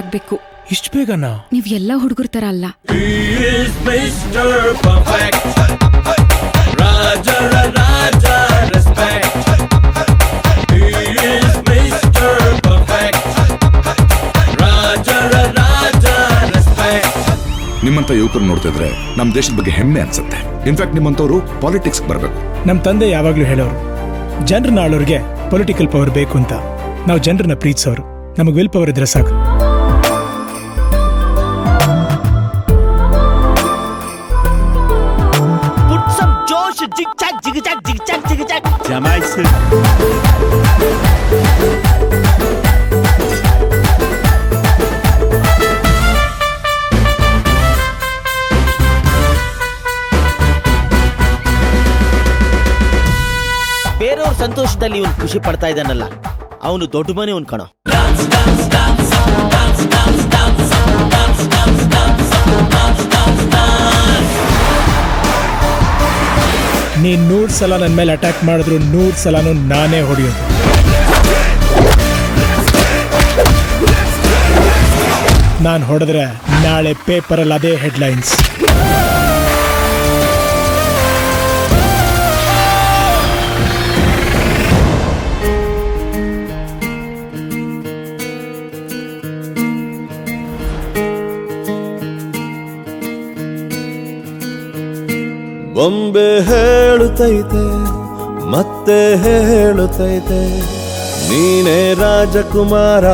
ಆಗ್ಬೇಕು. ಇಷ್ಟು ಬೇಗನಾ? ನೀವ್ ಎಲ್ಲ ಹುಡುಗರ ತರ ಅಲ್ಲ. ನಿಮ್ಮಂತ ಯುವಕರು ನೋಡ್ತಾ ಇದ್ರೆ ನಮ್ಮ ದೇಶದ ಬಗ್ಗೆ ಹೆಮ್ಮೆ ಅನ್ಸುತ್ತೆ. ಇನ್ಫ್ಯಾಕ್ಟ್ ನಿಮ್ಮಂತವ್ರು ಪಾಲಿಟಿಕ್ಸ್ ಬರಬೇಕು. ನಮ್ಮ ತಂದೆ ಯಾವಾಗ್ಲೂ ಹೇಳೋರು, ಜನರನ್ನ ಆಳೋರ್ಗೆ ಪೊಲಿಟಿಕಲ್ ಪವರ್ ಬೇಕು ಅಂತ. ನಾವು ಜನರನ್ನ ಪ್ರೀತಿಸೋರು, ನಮಗೆ ವಿಲ್ ಪವರ್ ಇದ್ರೆ ಸಾಕು. ಬೇರೆಯವ್ರ ಸಂತೋಷದಲ್ಲಿ ಇವನು ಖುಷಿ ಪಡ್ತಾ ಇದ್ದಾನಲ್ಲ, ಅವನು ದೊಡ್ಡ ಮನೆ ಅವನು ಕಣೋ. ನೀನ್ 100 ಸಲ ನನ್ನ ಮೇಲೆ ಅಟ್ಯಾಕ್ ಮಾಡಿದ್ರು 100 ಸಲನೂ ನಾನೇ ಹೊಡೆಯೋದು. ನಾನು ಹೊಡೆದ್ರೆ ನಾಳೆ ಪೇಪರಲ್ಲಿ ಅದೇ ಹೆಡ್ಲೈನ್ಸ್. ಬೊಂಬೆ ಹೇಳುತ್ತೈತೆ ಮತ್ತೆ ಹೇಳುತ್ತೈತೆ, ನೀನೇ ರಾಜಕುಮಾರ.